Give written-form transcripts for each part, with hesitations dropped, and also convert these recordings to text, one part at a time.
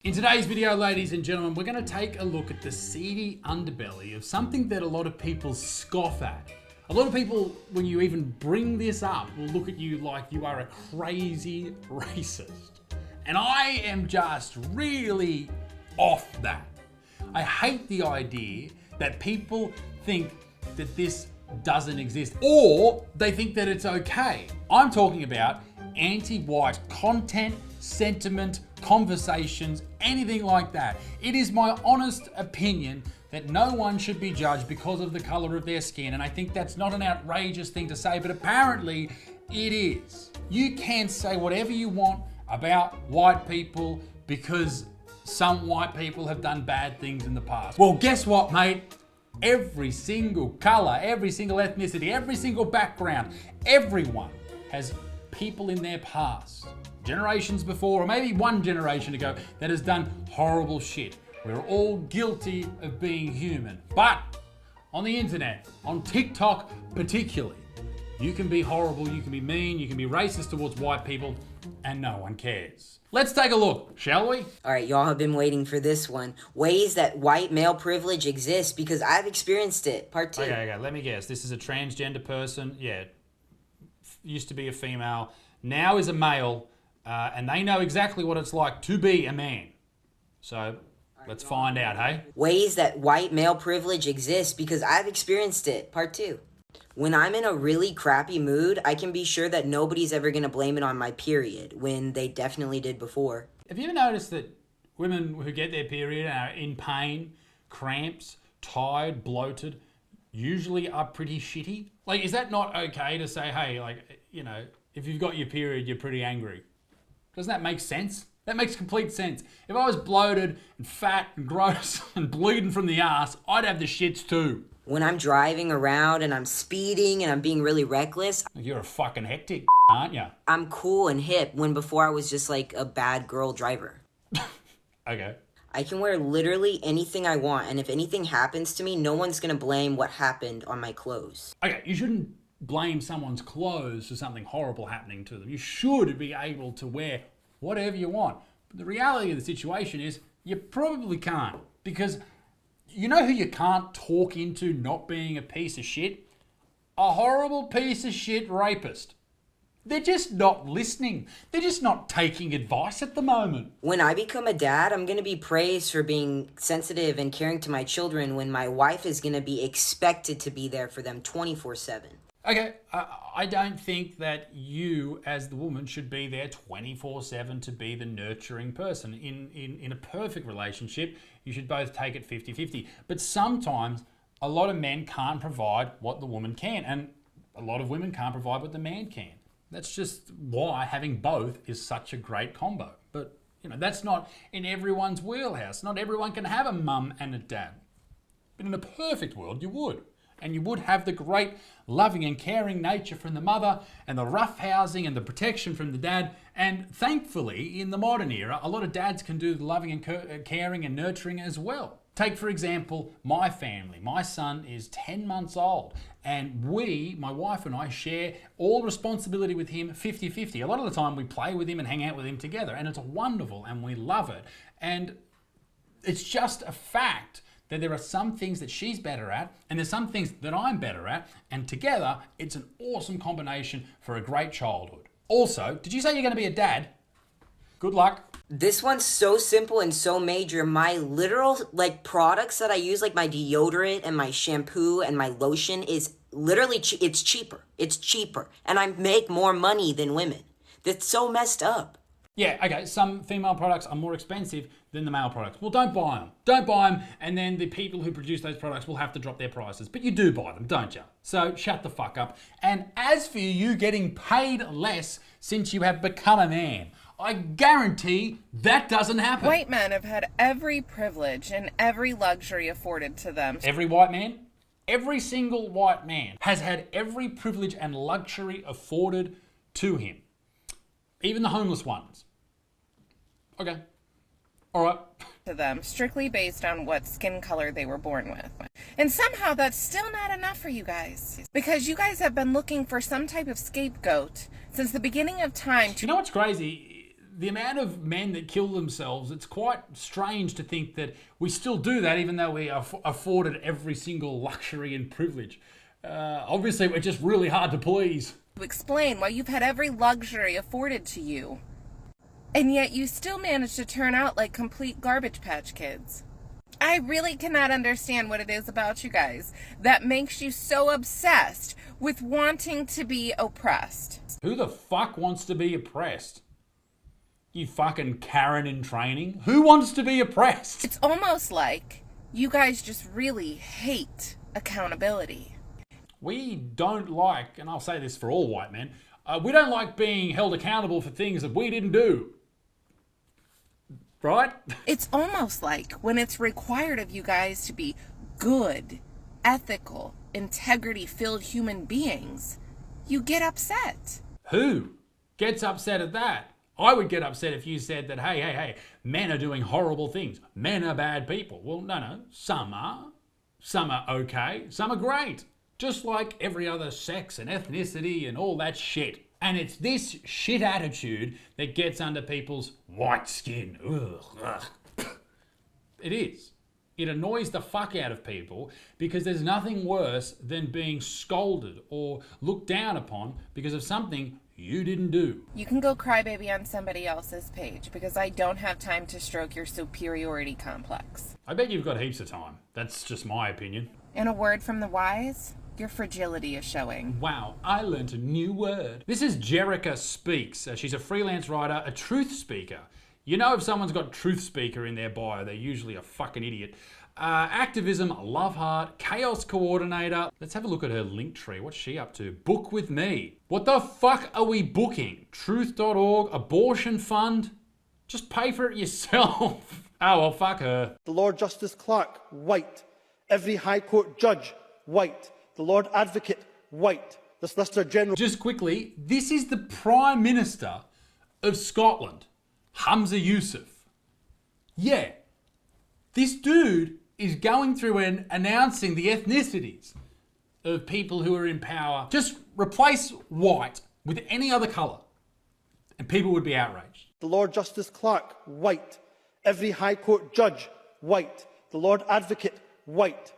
In today's video, ladies and gentlemen, we're going to take a look at the seedy underbelly of something that a lot of people scoff at. A lot of people, when you even bring this up, will look at you like you are a crazy racist. And I am just really off that. I hate the idea that people think that this doesn't exist, or they think that it's okay. I'm talking about anti-white content, sentiment, conversations, anything like that. It is my honest opinion that no one should be judged because of the color of their skin, and I think that's not an outrageous thing to say, but apparently it is. You can say whatever you want about white people because some white people have done bad things in the past. Well, guess what, mate? Every single color, every single ethnicity, every single background, everyone has people in their past, generations before, or maybe one generation ago, that has done horrible shit. We're all guilty of being human. But on the internet, on TikTok particularly, you can be horrible, you can be mean, you can be racist towards white people, and no one cares. Let's take a look, shall we? All right, y'all have been waiting for this one. Ways that white male privilege exists, because I've experienced it. Part 2. Okay, let me guess. This is a transgender person. Yeah, used to be a female, now is a male, and they know exactly what it's like to be a man. So let's find out, hey? Ways that white male privilege exists, because I've experienced it. Part 2. When I'm in a really crappy mood, I can be sure that nobody's ever going to blame it on my period, when they definitely did before. Have you ever noticed that women who get their period and are in pain, cramps, tired, bloated, usually are pretty shitty? Like, is that not okay to say, hey, like, you know, if you've got your period, you're pretty angry? Doesn't that make sense? That makes complete sense. If I was bloated and fat and gross and bleeding from the ass, I'd have the shits too. When I'm driving around and I'm speeding and I'm being really reckless, You're a fucking hectic, aren't you? I'm cool and hip, when before I was just like a bad girl driver. Okay. I can wear literally anything I want, and if anything happens to me, no one's gonna blame what happened on my clothes. Okay, you shouldn't blame someone's clothes for something horrible happening to them. You should be able to wear whatever you want. But the reality of the situation is you probably can't, because you know who you can't talk into not being a piece of shit? A horrible piece of shit rapist. They're just not listening. They're just not taking advice at the moment. When I become a dad, I'm going to be praised for being sensitive and caring to my children, when my wife is going to be expected to be there for them 24/7. Okay, I don't think that you as the woman should be there 24/7 to be the nurturing person. In a perfect relationship, you should both take it 50-50. But sometimes a lot of men can't provide what the woman can, and a lot of women can't provide what the man can. That's just why having both is such a great combo. But, you know, that's not in everyone's wheelhouse. Not everyone can have a mum and a dad. But in a perfect world, you would. And you would have the great loving and caring nature from the mother, and the rough housing and the protection from the dad. And thankfully, in the modern era, a lot of dads can do the loving and caring and nurturing as well. Take, for example, my family. My son is 10 months old, and my wife and I, share all responsibility with him 50-50. A lot of the time we play with him and hang out with him together, and it's wonderful and we love it. And it's just a fact that there are some things that she's better at, and there's some things that I'm better at, and together it's an awesome combination for a great childhood. Also, did you say you're going to be a dad? Good luck. This one's so simple and so major. My literal, products that I use, like my deodorant and my shampoo and my lotion, is literally, it's cheaper. It's cheaper. And I make more money than women. That's so messed up. Yeah, okay, some female products are more expensive than the male products. Well, don't buy them. Don't buy them, and then the people who produce those products will have to drop their prices. But you do buy them, don't you? So shut the fuck up. And as for you getting paid less since you have become a man, I guarantee that doesn't happen. White men have had every privilege and every luxury afforded to them. Every white man? Every single white man has had every privilege and luxury afforded to him. Even the homeless ones. Okay. All right. To them, strictly based on what skin color they were born with. And somehow that's still not enough for you guys. Because you guys have been looking for some type of scapegoat since the beginning of time. You know what's crazy? the amount of men that kill themselves, it's quite strange to think that we still do that even though we are afforded every single luxury and privilege. Obviously, we're just really hard to please. Explain why you've had every luxury afforded to you, and yet you still manage to turn out like complete Garbage Patch Kids. I really cannot understand what it is about you guys that makes you so obsessed with wanting to be oppressed. Who the fuck wants to be oppressed? You fucking Karen in training? Who wants to be oppressed? It's almost like you guys just really hate accountability. We don't like, and I'll say this for all white men, we don't like being held accountable for things that we didn't do. Right? It's almost like when it's required of you guys to be good, ethical, integrity-filled human beings, you get upset. Who gets upset at that? I would get upset if you said that, hey, men are doing horrible things. Men are bad people. Well, no, some are. Some are okay. Some are great. Just like every other sex and ethnicity and all that shit. And it's this shit attitude that gets under people's white skin. Ugh. It is. It annoys the fuck out of people because there's nothing worse than being scolded or looked down upon because of something you didn't do. You can go crybaby on somebody else's page because I don't have time to stroke your superiority complex. I bet you've got heaps of time. That's just my opinion. In a word from the wise, your fragility is showing. Wow, I learnt a new word. This is Jerica Speaks. She's a freelance writer, a truth speaker. You know, if someone's got truth speaker in their bio, they're usually a fucking idiot. Activism, love heart, chaos coordinator. Let's have a look at her link tree. What's she up to? Book with me. What the fuck are we booking? Truth.org, abortion fund? Just pay for it yourself. Oh, well, fuck her. The Lord Justice Clerk, white. Every High Court judge, white. The Lord Advocate, white. The Solicitor General. Just quickly, this is the Prime Minister of Scotland, Hamza Yousef. Yeah, this dude is going through and announcing the ethnicities of people who are in power. Just replace white with any other colour and people would be outraged. The Lord Justice Clerk, white. Every High Court judge, white. The Lord Advocate, white.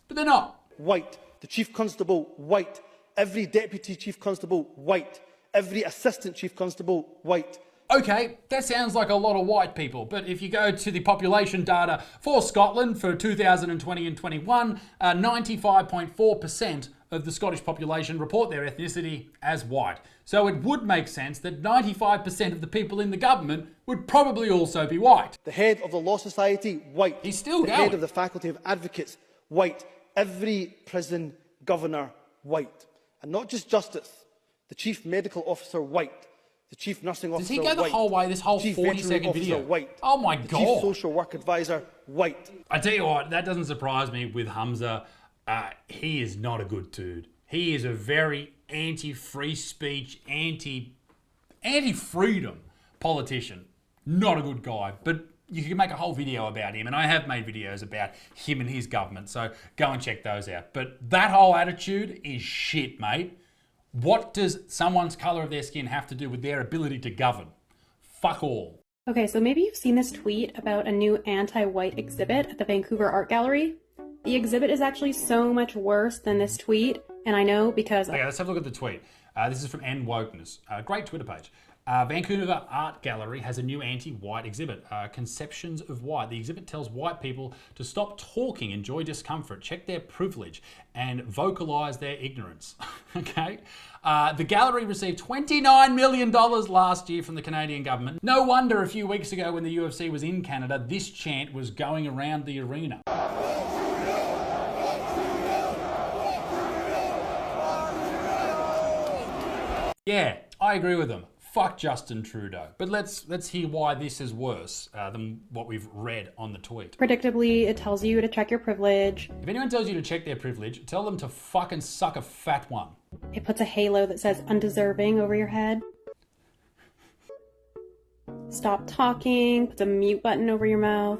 But they're not. White. The Chief Constable, white. Every Deputy Chief Constable, white. Every Assistant Chief Constable, white. Okay, that sounds like a lot of white people, but if you go to the population data for Scotland for 2020 and 21, 95.4% of the Scottish population report their ethnicity as white. So it would make sense that 95% of the people in the government would probably also be white. The head of the Law Society, white. He's still the going. head of the Faculty of Advocates, white. Every prison governor, white. And not just justice. The Chief Medical Officer, white. The Chief Nursing Officer, white. Does he go the whole way, this whole 40-second video? White. Oh my God. The Chief Social Work Advisor, white. I tell you what, that doesn't surprise me with Hamza. He is not a good dude. He is a very anti-free speech, anti-freedom politician. Not a good guy, but you can make a whole video about him, and I have made videos about him and his government, so go and check those out. But that whole attitude is shit, mate. What does someone's colour of their skin have to do with their ability to govern? Fuck all. Okay, so maybe you've seen this tweet about a new anti-white exhibit at the Vancouver Art Gallery. The exhibit is actually so much worse than this tweet, and I know because... Okay, let's have a look at the tweet. This is from N Wokeness. Great Twitter page. Vancouver Art Gallery has a new anti-white exhibit, Conceptions of White. The exhibit tells white people to stop talking, enjoy discomfort, check their privilege, and vocalise their ignorance. Okay? The gallery received $29 million last year from the Canadian government. No wonder a few weeks ago when the UFC was in Canada, this chant was going around the arena. Yeah, I agree with them. Fuck Justin Trudeau. But let's hear why this is worse than what we've read on the tweet. Predictably, it tells you to check your privilege. If anyone tells you to check their privilege, tell them to fucking suck a fat one. It puts a halo that says undeserving over your head. Stop talking, puts a mute button over your mouth.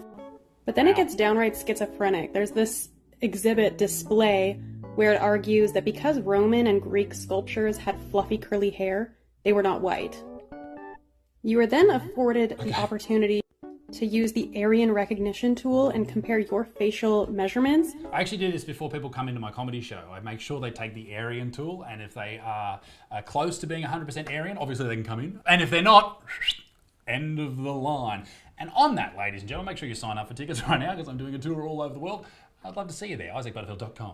But then it gets downright schizophrenic. There's this exhibit display where it argues that because Roman and Greek sculptures had fluffy curly hair, they were not white. You are then afforded the opportunity to use the Aryan recognition tool and compare your facial measurements. I actually do this before people come into my comedy show. I make sure they take the Aryan tool, and if they are close to being 100% Aryan, obviously they can come in. And if they're not, end of the line. And on that, ladies and gentlemen, make sure you sign up for tickets right now because I'm doing a tour all over the world. I'd love to see you there, isaacbutterfield.com.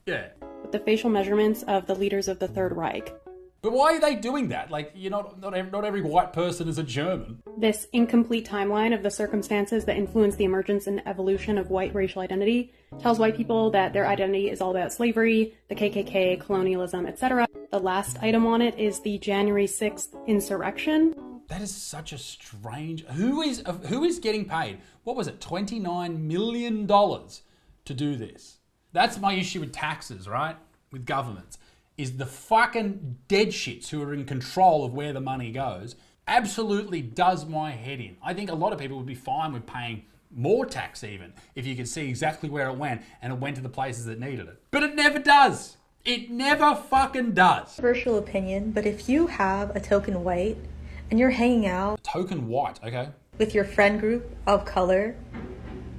Yeah. With the facial measurements of the leaders of the Third Reich. But why are they doing that? Like, you're not every white person is a German. This incomplete timeline of the circumstances that influence the emergence and evolution of white racial identity tells white people that their identity is all about slavery, the KKK, colonialism, etc. The last item on it is the January 6th insurrection. That is such a strange... Who is getting paid? What was it? $29 million to do this. That's my issue with taxes, right? With governments. Is the fucking dead shits who are in control of where the money goes absolutely does my head in. I think a lot of people would be fine with paying more tax even if you could see exactly where it went and it went to the places that needed it. But it never does. It never fucking does. Controversial opinion, but if you have a token white and you're hanging out... Token white, okay. ...with your friend group of color,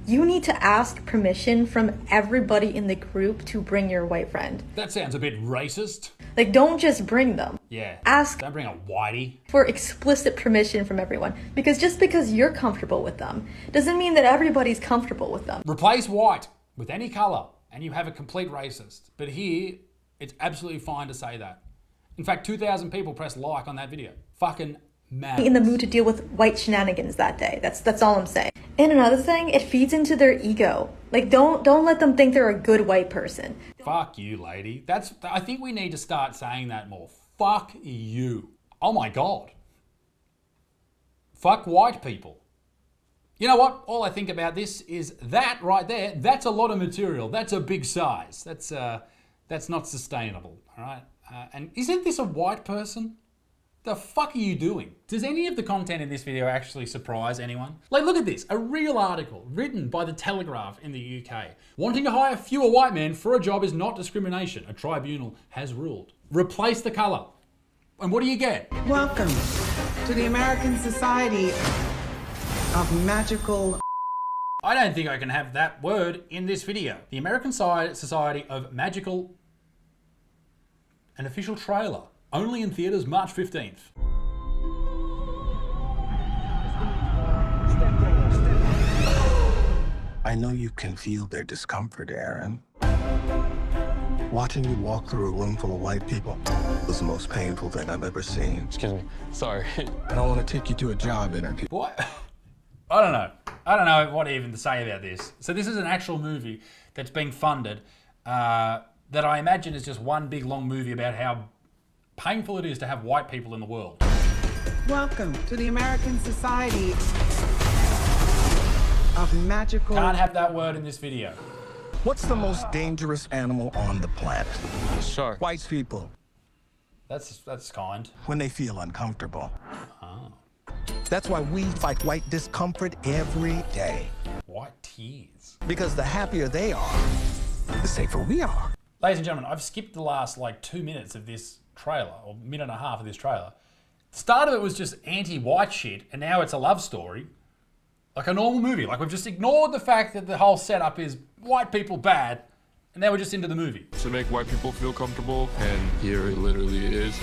you need to ask permission from everybody in the group to bring your white friend. That sounds a bit racist. Like, don't just bring them. Yeah. Ask Don't bring a whitey. for explicit permission from everyone. Because just because you're comfortable with them doesn't mean that everybody's comfortable with them. Replace white with any color and you have a complete racist. But here, it's absolutely fine to say that. In fact, 2,000 people pressed like on that video. Fucking mad. In the mood to deal with white shenanigans that day. That's all I'm saying. And another thing, it feeds into their ego. Like, don't let them think they're a good white person. Fuck you, lady. I think we need to start saying that more. Fuck you. Oh my God. Fuck white people. You know what? All I think about this is that right there. That's a lot of material. That's a big size. That's not sustainable. All right. And isn't this a white person? The fuck are you doing? Does any of the content in this video actually surprise anyone? Like, look at this, a real article written by The Telegraph in the UK. Wanting to hire fewer white men for a job is not discrimination. A tribunal has ruled. Replace the color. And what do you get? Welcome to the American Society of Magical... I don't think I can have that word in this video. The American Society of Magical... An official trailer. Only in theaters March 15th. I know you can feel their discomfort, Aaron. Watching you walk through a room full of white people was the most painful thing I've ever seen. Excuse me. Sorry. And I want to take you to a job interview. What? I don't know. I don't know what even to say about this. So this is an actual movie that's being funded that I imagine is just one big long movie about how painful it is to have white people in the world. Welcome to the American Society of Magical... Can't have that word in this video. What's the most dangerous animal on the planet? Shark. White people, That's kind. when they feel uncomfortable. Oh. That's why we fight white discomfort every day. White tears. Because the happier they are, the safer we are. Ladies and gentlemen, I've skipped the last 2 minutes of this trailer, or minute and a half of this trailer. The start of it was just anti-white shit, and now it's a love story. Like a normal movie. Like, we've just ignored the fact that the whole setup is white people bad, and now we're just into the movie. To make white people feel comfortable, and here it literally is.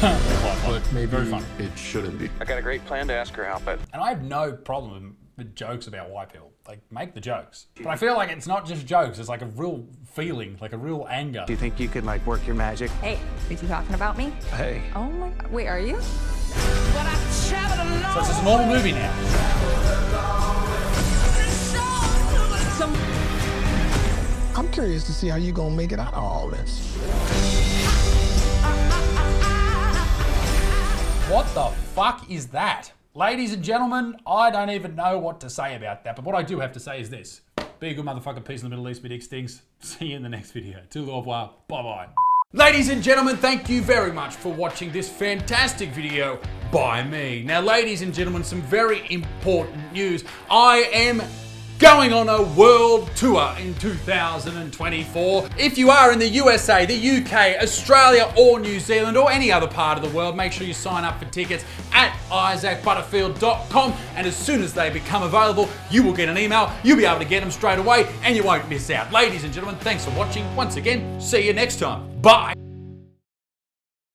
But maybe Very funny. it shouldn't be. I got a great plan to ask her out, but... And I have no problem with jokes about white people. Like, make the jokes. But I feel like it's not just jokes, it's like a real feeling, like a real anger. Do you think you could, work your magic? Hey, are you talking about me? Hey. Oh my, wait, are you? So it's just a normal movie now. I'm curious to see how you're gonna make it out of all this. What the fuck is that? Ladies and gentlemen, I don't even know what to say about that, but what I do have to say is this. Be a good motherfucker, peace in the Middle East, big stings. See you in the next video. Tout au revoir, bye-bye. Ladies and gentlemen, thank you very much for watching this fantastic video by me. Now, ladies and gentlemen, some very important news. I am going on a world tour in 2024. If you are in the USA, the UK, Australia, or New Zealand, or any other part of the world, make sure you sign up for tickets at isaacbutterfield.com, and as soon as they become available, you will get an email. You'll be able to get them straight away, and you won't miss out. Ladies and gentlemen, thanks for watching. Once again, see you next time. Bye.